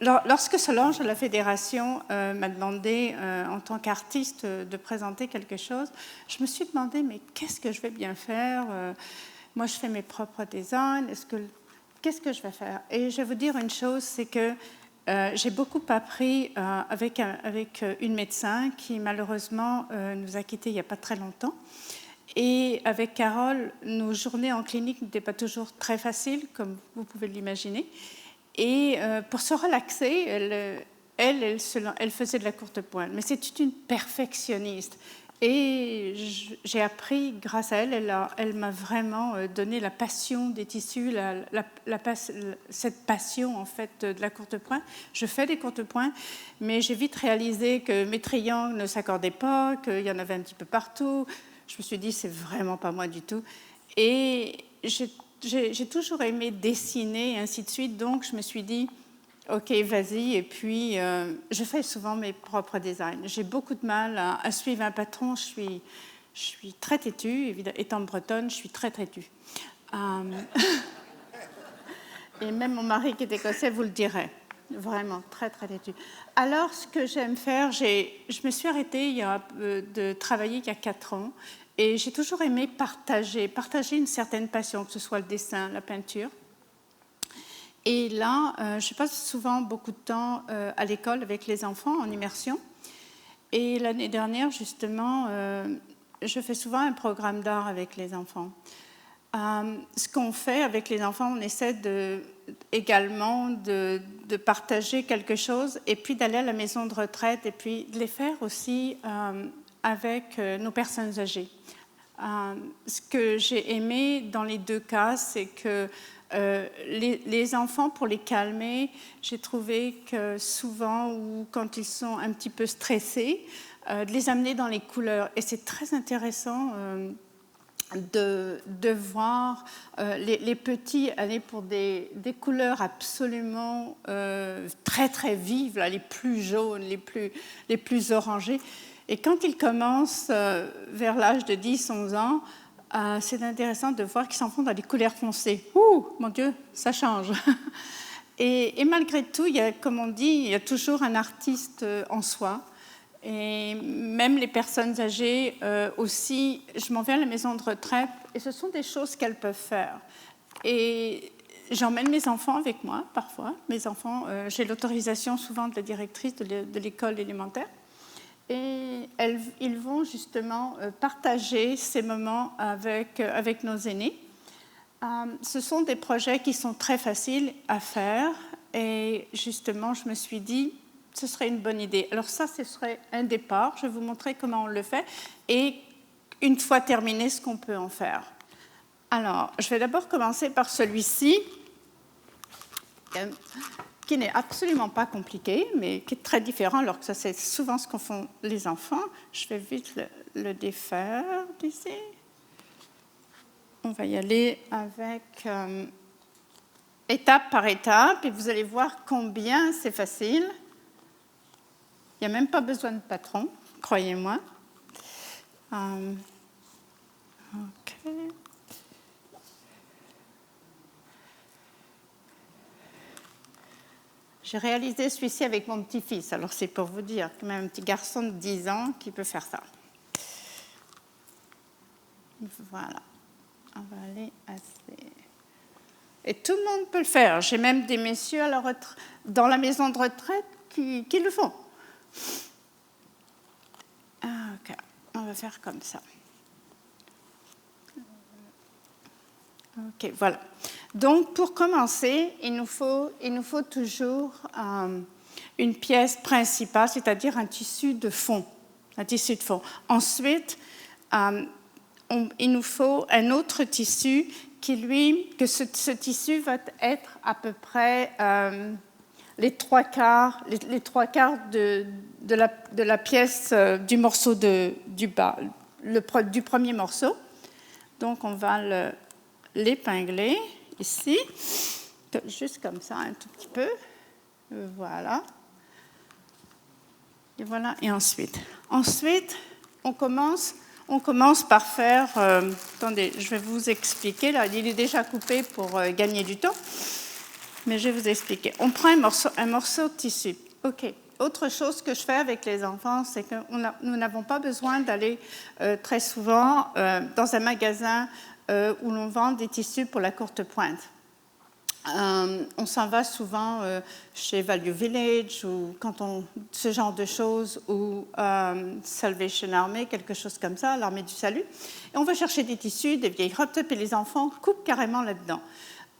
lorsque Solange de la Fédération m'a demandé, en tant qu'artiste, de présenter quelque chose, je me suis demandé, mais qu'est-ce que je vais bien faire? Moi, je fais mes propres designs. Qu'est-ce que je vais faire? Et je vais vous dire une chose, c'est que j'ai beaucoup appris avec une médecin qui, malheureusement, nous a quittés il n'y a pas très longtemps. Et avec Carole, nos journées en clinique n'étaient pas toujours très faciles, comme vous pouvez l'imaginer. Et pour se relaxer, elle faisait de la courte pointe. Mais c'était une perfectionniste. Et j'ai appris, grâce à elle, elle m'a vraiment donné la passion des tissus, cette passion en fait de la courte pointe. Je fais des courtes pointes, mais j'ai vite réalisé que mes triangles ne s'accordaient pas, qu'il y en avait un petit peu partout. Je me suis dit, c'est vraiment pas moi du tout. Et j'ai toujours aimé dessiner et ainsi de suite, donc je me suis dit, OK, vas-y. Et puis, je fais souvent mes propres designs. J'ai beaucoup de mal à suivre un patron. Je suis très têtue. Évidemment, étant bretonne, je suis très têtue. Et même mon mari qui est écossais vous le dirait. Vraiment, très, très têtue. Alors, ce que j'aime faire, je me suis arrêtée de travailler il y a 4 ans. Et j'ai toujours aimé partager une certaine passion, que ce soit le dessin, la peinture. Et là, je passe souvent beaucoup de temps à l'école avec les enfants en immersion. Et l'année dernière, justement, je fais souvent un programme d'art avec les enfants. Ce qu'on fait avec les enfants, on essaie également de partager quelque chose et puis d'aller à la maison de retraite et puis de les faire aussi avec nos personnes âgées. Ce que j'ai aimé dans les 2 cas, c'est que les enfants, pour les calmer, j'ai trouvé que souvent, ou quand ils sont un petit peu stressés, de les amener dans les couleurs. Et c'est très intéressant de voir les petits aller pour des couleurs absolument très, très vives, là, les plus jaunes, les plus orangées. Et quand ils commencent vers l'âge de 10-11 ans, c'est intéressant de voir qu'ils s'en font dans des couleurs foncées. Ouh, mon Dieu, ça change. Et malgré tout, comme on dit, il y a toujours un artiste en soi. Et même les personnes âgées aussi, je m'en vais à la maison de retraite et ce sont des choses qu'elles peuvent faire. Et j'emmène mes enfants avec moi, parfois. Mes enfants, j'ai l'autorisation souvent de la directrice de l'école élémentaire. Et ils vont justement partager ces moments avec nos aînés. Ce sont des projets qui sont très faciles à faire. Et justement, je me suis dit, ce serait une bonne idée. Alors ça, ce serait un départ. Je vais vous montrer comment on le fait. Et une fois terminé, ce qu'on peut en faire. Alors, je vais d'abord commencer par celui-ci, qui n'est absolument pas compliqué, mais qui est très différent, alors que ça, c'est souvent ce qu'en font les enfants. Je vais vite le défaire d'ici. On va y aller avec étape par étape, et vous allez voir combien c'est facile. Il n'y a même pas besoin de patron, croyez-moi. OK. J'ai réalisé celui-ci avec mon petit-fils, alors c'est pour vous dire, quand même un petit garçon de 10 ans qui peut faire ça. Voilà. On va aller assez... Et tout le monde peut le faire. J'ai même des messieurs dans la maison de retraite qui le font. OK. On va faire comme ça. OK, voilà. Donc, pour commencer, il nous faut toujours une pièce principale, c'est-à-dire un tissu de fond. Ensuite, il nous faut un autre tissu ce tissu va être à peu près les trois quarts de la pièce du morceau du bas, du premier morceau. Donc, on va l'épingler ici, juste comme ça, un tout petit peu. Voilà. Et voilà. Et ensuite, on commence par faire... attendez, je vais vous expliquer. Là, il est déjà coupé pour gagner du temps. Mais je vais vous expliquer. On prend un morceau de tissu. OK. Autre chose que je fais avec les enfants, c'est que nous n'avons pas besoin d'aller très souvent dans un magasin où l'on vend des tissus pour la courte pointe. On s'en va souvent chez Value Village ou ce genre de choses, ou Salvation Army, quelque chose comme ça, l'armée du salut. Et on va chercher des tissus, des vieilles crop tops, et les enfants coupent carrément là-dedans.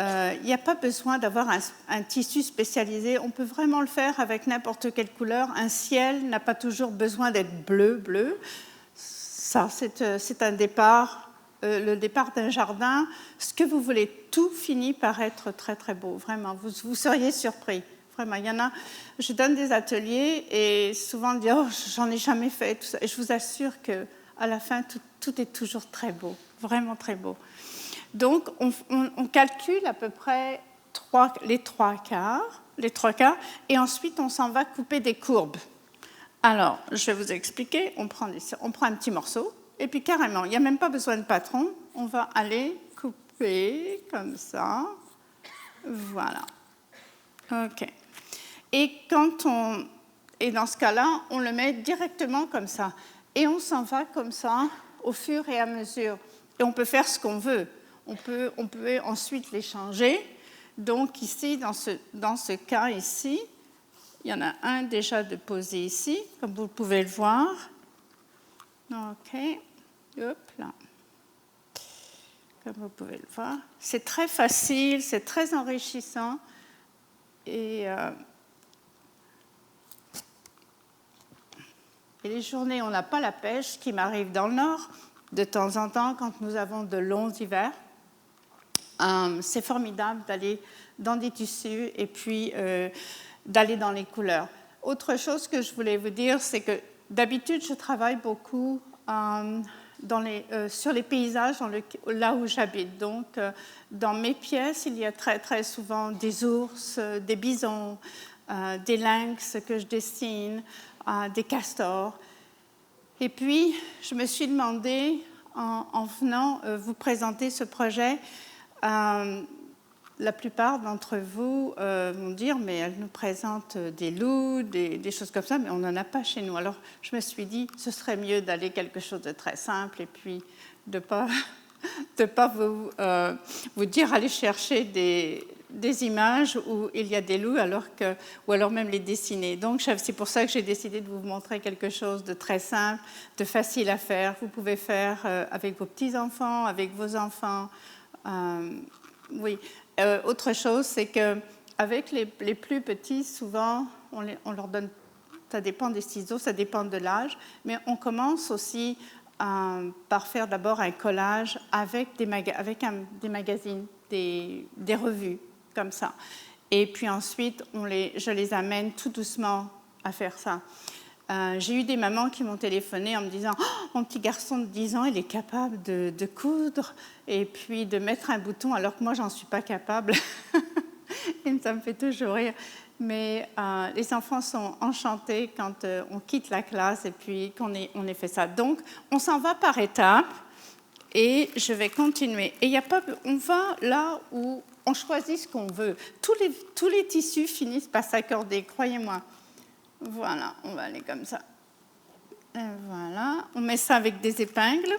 Il n'y a pas besoin d'avoir un tissu spécialisé. On peut vraiment le faire avec n'importe quelle couleur. Un ciel n'a pas toujours besoin d'être bleu. Ça, c'est un départ, le départ d'un jardin. Ce que vous voulez, tout finit par être très, très beau. Vraiment, vous seriez surpris. Vraiment, il y en a. Je donne des ateliers et souvent on dit « Oh, j'en ai jamais fait. » tout ça. Et je vous assure qu'à la fin, tout est toujours très beau. Vraiment très beau. Donc, on calcule à peu près les trois quarts, et ensuite, on s'en va couper des courbes. Alors, je vais vous expliquer. On prend un petit morceau, et puis carrément, il n'y a même pas besoin de patron. On va aller couper comme ça. Voilà. OK. Et dans ce cas-là, on le met directement comme ça. Et on s'en va comme ça au fur et à mesure. Et on peut faire ce qu'on veut. On peut ensuite les changer. Donc ici, dans ce cas ici, il y en a un déjà de posé ici, comme vous pouvez le voir. OK. Hop là. Comme vous pouvez le voir. C'est très facile, c'est très enrichissant. Et les journées où on n'a pas la pêche, ce qui m'arrive dans le Nord, de temps en temps, quand nous avons de longs hivers, c'est formidable d'aller dans des tissus et puis d'aller dans les couleurs. Autre chose que je voulais vous dire, c'est que d'habitude, je travaille beaucoup sur les paysages là où j'habite. Donc, dans mes pièces, il y a très, très souvent des ours, des bisons, des lynx que je dessine, des castors. Et puis, je me suis demandé, en venant vous présenter ce projet, la plupart d'entre vous vont dire, mais elle nous présente des loups, des choses comme ça, mais on n'en a pas chez nous. Alors, je me suis dit, ce serait mieux d'aller quelque chose de très simple et puis de ne pas vous dire, allez chercher des images où il y a des loups, ou alors même les dessiner. Donc, c'est pour ça que j'ai décidé de vous montrer quelque chose de très simple, de facile à faire. Vous pouvez faire avec vos petits-enfants, avec vos enfants. Oui. Autre chose, c'est qu'avec les plus petits, souvent, on leur donne, ça dépend des ciseaux, ça dépend de l'âge, mais on commence aussi par faire d'abord un collage avec des magazines, des revues, comme ça. Et puis ensuite, je les amène tout doucement à faire ça. J'ai eu des mamans qui m'ont téléphoné en me disant « Oh, mon petit garçon de 10 ans, il est capable de coudre et puis de mettre un bouton, alors que moi, j'en suis pas capable. » Et ça me fait toujours rire. Mais les enfants sont enchantés quand on quitte la classe et puis qu'on ait fait ça. Donc, on s'en va par étapes et je vais continuer. Et on va là où on choisit ce qu'on veut. Tous les tissus finissent par s'accorder, croyez-moi. Voilà, on va aller comme ça. Et voilà, on met ça avec des épingles.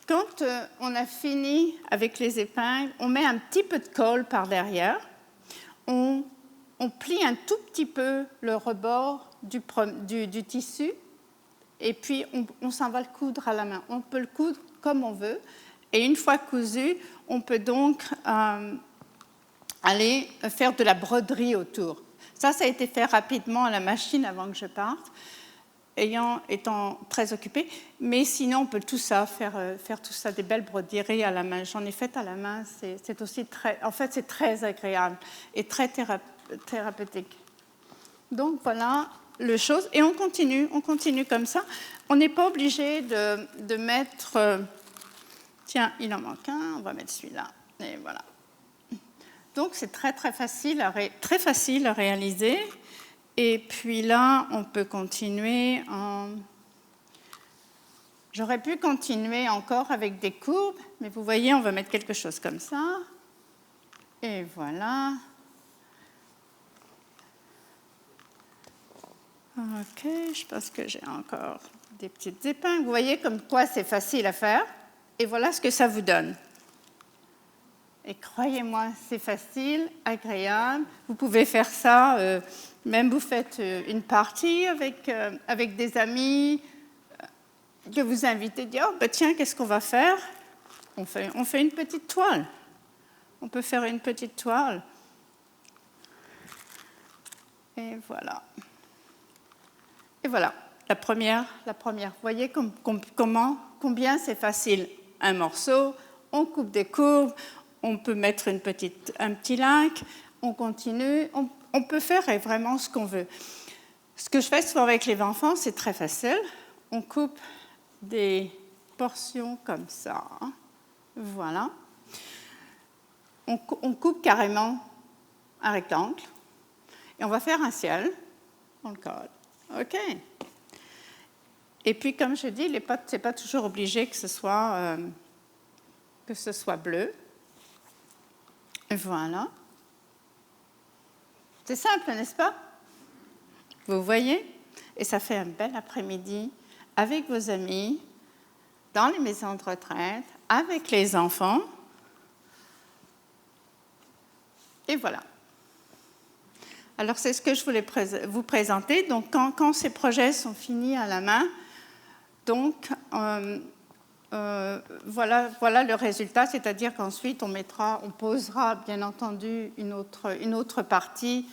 Quand on a fini avec les épingles, on met un petit peu de colle par derrière. On plie un tout petit peu le rebord du tissu et puis on s'en va le coudre à la main. On peut le coudre comme on veut. Et une fois cousu, on peut donc aller faire de la broderie autour. Ça a été fait rapidement à la machine avant que je parte, étant très occupée. Mais sinon, on peut tout ça, faire tout ça, des belles broderies à la main. J'en ai fait à la main, c'est aussi c'est très agréable et très thérapeutique. Donc voilà le chose. Et on continue comme ça. On n'est pas obligé de mettre... tiens, il en manque un, on va mettre celui-là. Et voilà. Donc, c'est très, très facile à réaliser. Et puis là, on peut continuer J'aurais pu continuer encore avec des courbes, mais vous voyez, on va mettre quelque chose comme ça. Et voilà. OK, je pense que j'ai encore des petites épingles. Vous voyez comme quoi c'est facile à faire. Et voilà ce que ça vous donne. Et croyez-moi, c'est facile, agréable. Vous pouvez faire ça, même vous faites une partie avec des amis que vous invitez, dire, oh, ben tiens, qu'est-ce qu'on va faire? On fait une petite toile. On peut faire une petite toile. Et voilà. Et voilà, la première. Vous voyez combien c'est facile. Un morceau, on coupe des courbes, on peut mettre un petit linque, on continue, on peut faire vraiment ce qu'on veut. Ce que je fais souvent avec les enfants, c'est très facile. On coupe des portions comme ça. Voilà. On coupe carrément un rectangle et on va faire un ciel. On le colle. OK. Et puis, comme je dis, les potes, ce n'est pas toujours obligé que ce soit bleu. Voilà. C'est simple, n'est-ce pas? Vous voyez? Et ça fait un bel après-midi avec vos amis, dans les maisons de retraite, avec les enfants. Et voilà. Alors, c'est ce que je voulais vous présenter. Donc, quand ces projets sont finis à la main, donc, voilà le résultat, c'est-à-dire qu'ensuite, on posera, bien entendu, une autre partie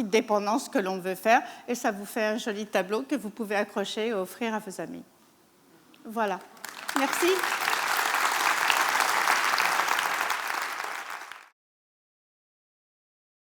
dépendant de ce que l'on veut faire, et ça vous fait un joli tableau que vous pouvez accrocher et offrir à vos amis. Voilà. Merci.